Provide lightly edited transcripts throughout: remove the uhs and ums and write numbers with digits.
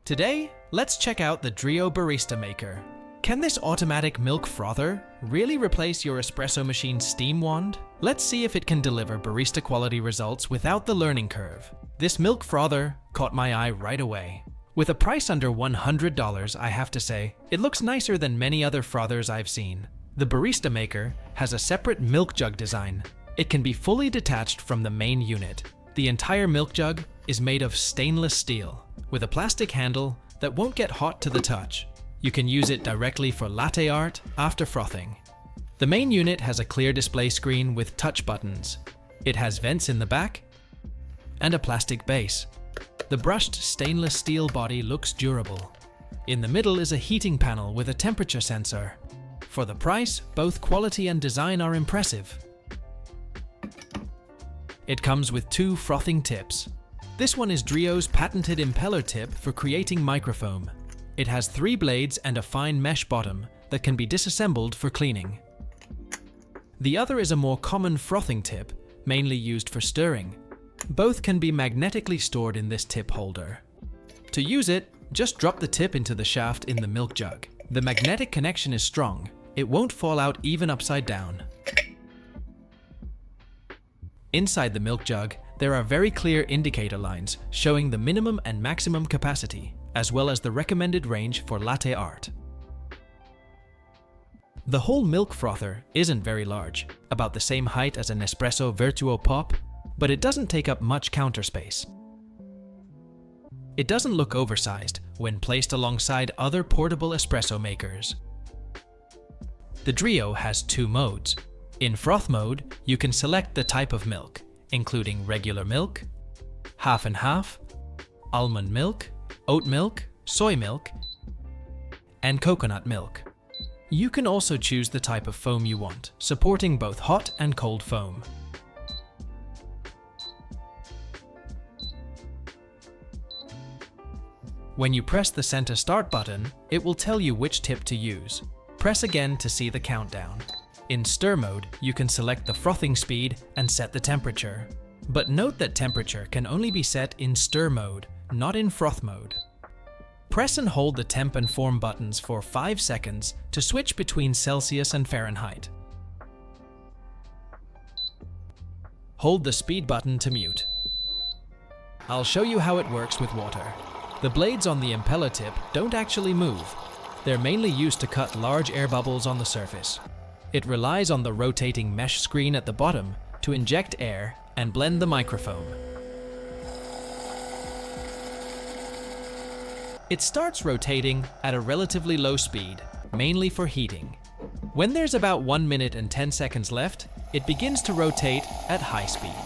Today, let's check out the DREO BaristaMaker. Can this automatic milk frother really replace your espresso machine's steam wand? Let's see if it can deliver barista quality results without the learning curve. This milk frother caught my eye right away. With a price under $100, I have to say, it looks nicer than many other frothers I've seen. The BaristaMaker has a separate milk jug design. It can be fully detached from the main unit. The entire milk jug is made of stainless steel, with a plastic handle that won't get hot to the touch. You can use it directly for latte art after frothing. The main unit has a clear display screen with touch buttons. It has vents in the back and a plastic base. The brushed stainless steel body looks durable. In the middle is a heating panel with a temperature sensor. For the price, both quality and design are impressive. It comes with 2 frothing tips. This one is DREO's patented impeller tip for creating microfoam. It has 3 blades and a fine mesh bottom that can be disassembled for cleaning. The other is a more common frothing tip, mainly used for stirring. Both can be magnetically stored in this tip holder. To use it, just drop the tip into the shaft in the milk jug. The magnetic connection is strong. It won't fall out even upside down. Inside the milk jug, there are very clear indicator lines showing the minimum and maximum capacity, as well as the recommended range for latte art. The whole milk frother isn't very large, about the same height as an espresso Virtuo Pop, but it doesn't take up much counter space. It doesn't look oversized when placed alongside other portable espresso makers. The DREO has 2 modes. In froth mode, you can select the type of milk, including regular milk, half and half, almond milk, oat milk, soy milk, and coconut milk. You can also choose the type of foam you want, supporting both hot and cold foam. When you press the center start button, it will tell you which tip to use. Press again to see the countdown. In stir mode, you can select the frothing speed and set the temperature. But note that temperature can only be set in stir mode, not in froth mode. Press and hold the temp and form buttons for 5 seconds to switch between Celsius and Fahrenheit. Hold the speed button to mute. I'll show you how it works with water. The blades on the impeller tip don't actually move. They're mainly used to cut large air bubbles on the surface. It relies on the rotating mesh screen at the bottom to inject air and blend the microfoam. It starts rotating at a relatively low speed, mainly for heating. When there's about 1 minute and 10 seconds left, it begins to rotate at high speed.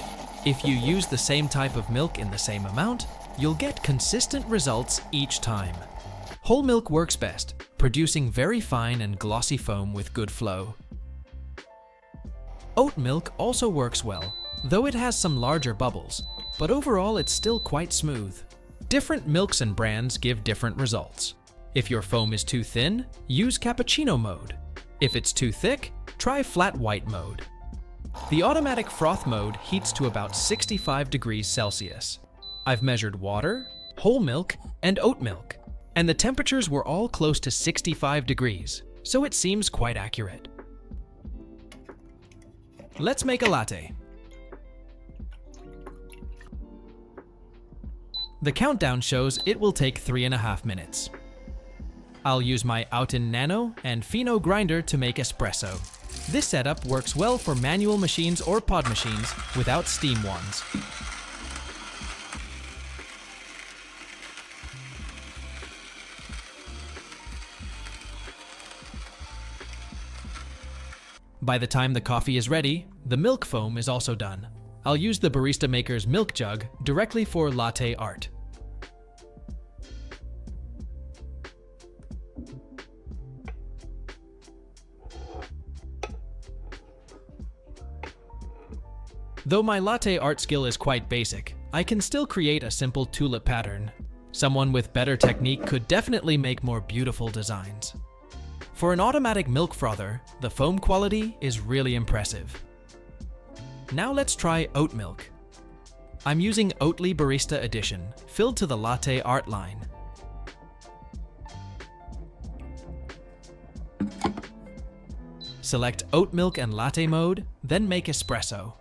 If you use the same type of milk in the same amount, you'll get consistent results each time. Whole milk works best, producing very fine and glossy foam with good flow. Oat milk also works well, though it has some larger bubbles, but overall it's still quite smooth. Different milks and brands give different results. If your foam is too thin, use cappuccino mode. If it's too thick, try flat white mode. The automatic froth mode heats to about 65 degrees Celsius. I've measured water, whole milk, and oat milk, and the temperatures were all close to 65 degrees, so it seems quite accurate. Let's make a latte. The countdown shows it will take 3.5 minutes. I'll use my Outen Nano and Fino grinder to make espresso. This setup works well for manual machines or pod machines without steam wands. By the time the coffee is ready, the milk foam is also done. I'll use the BaristaMaker's milk jug directly for latte art. Though my latte art skill is quite basic, I can still create a simple tulip pattern. Someone with better technique could definitely make more beautiful designs. For an automatic milk frother, the foam quality is really impressive. Now let's try oat milk. I'm using Oatly Barista Edition, filled to the latte art line. Select Oat Milk and Latte mode, then make espresso.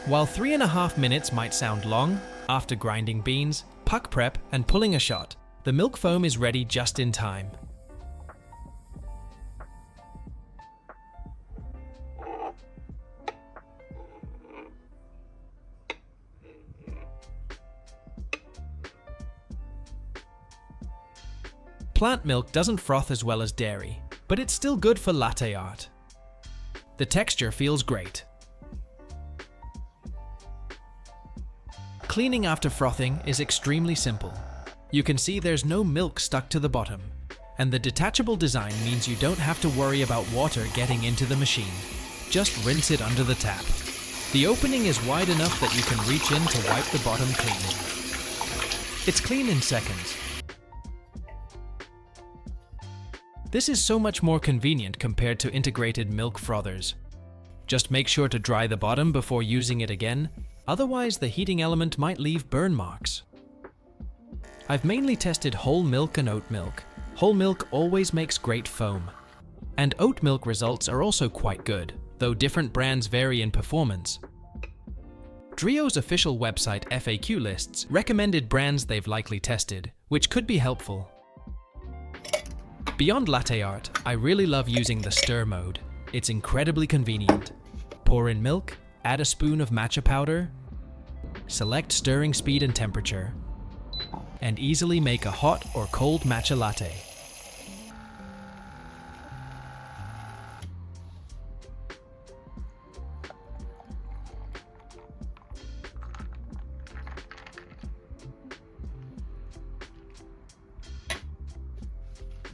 While 3.5 minutes might sound long, after grinding beans, puck prep, and pulling a shot, the milk foam is ready just in time. Plant milk doesn't froth as well as dairy, but it's still good for latte art. The texture feels great. Cleaning after frothing is extremely simple. You can see there's no milk stuck to the bottom, and the detachable design means you don't have to worry about water getting into the machine. Just rinse it under the tap. The opening is wide enough that you can reach in to wipe the bottom clean. It's clean in seconds. This is so much more convenient compared to integrated milk frothers. Just make sure to dry the bottom before using it again, otherwise the heating element might leave burn marks. I've mainly tested whole milk and oat milk. Whole milk always makes great foam. And oat milk results are also quite good, though different brands vary in performance. DREO's official website FAQ lists recommended brands they've likely tested, which could be helpful. Beyond latte art, I really love using the stir mode. It's incredibly convenient. Pour in milk, add a spoon of matcha powder, select stirring speed and temperature, and easily make a hot or cold matcha latte.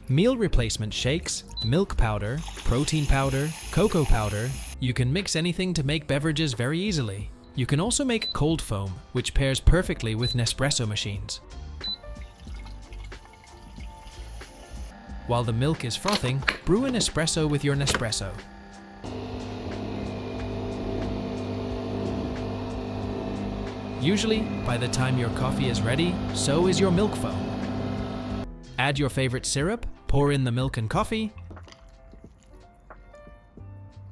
Meal replacement shakes, milk powder, protein powder, cocoa powder. You can mix anything to make beverages very easily. You can also make cold foam, which pairs perfectly with Nespresso machines. While the milk is frothing, brew an espresso with your Nespresso. Usually, by the time your coffee is ready, so is your milk foam. Add your favorite syrup, pour in the milk and coffee,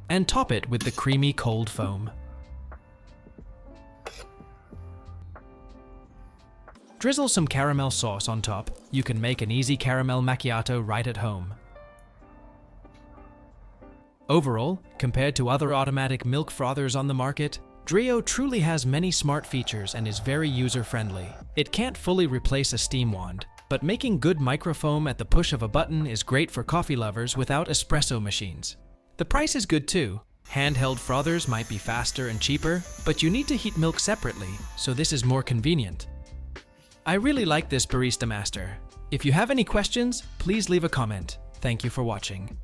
and top it with the creamy cold foam. Drizzle some caramel sauce on top. You can make an easy caramel macchiato right at home. Overall, compared to other automatic milk frothers on the market, DREO truly has many smart features and is very user-friendly. It can't fully replace a steam wand, but making good microfoam at the push of a button is great for coffee lovers without espresso machines. The price is good too. Handheld frothers might be faster and cheaper, but you need to heat milk separately, so this is more convenient. I really like this Barista Master. If you have any questions, please leave a comment. Thank you for watching.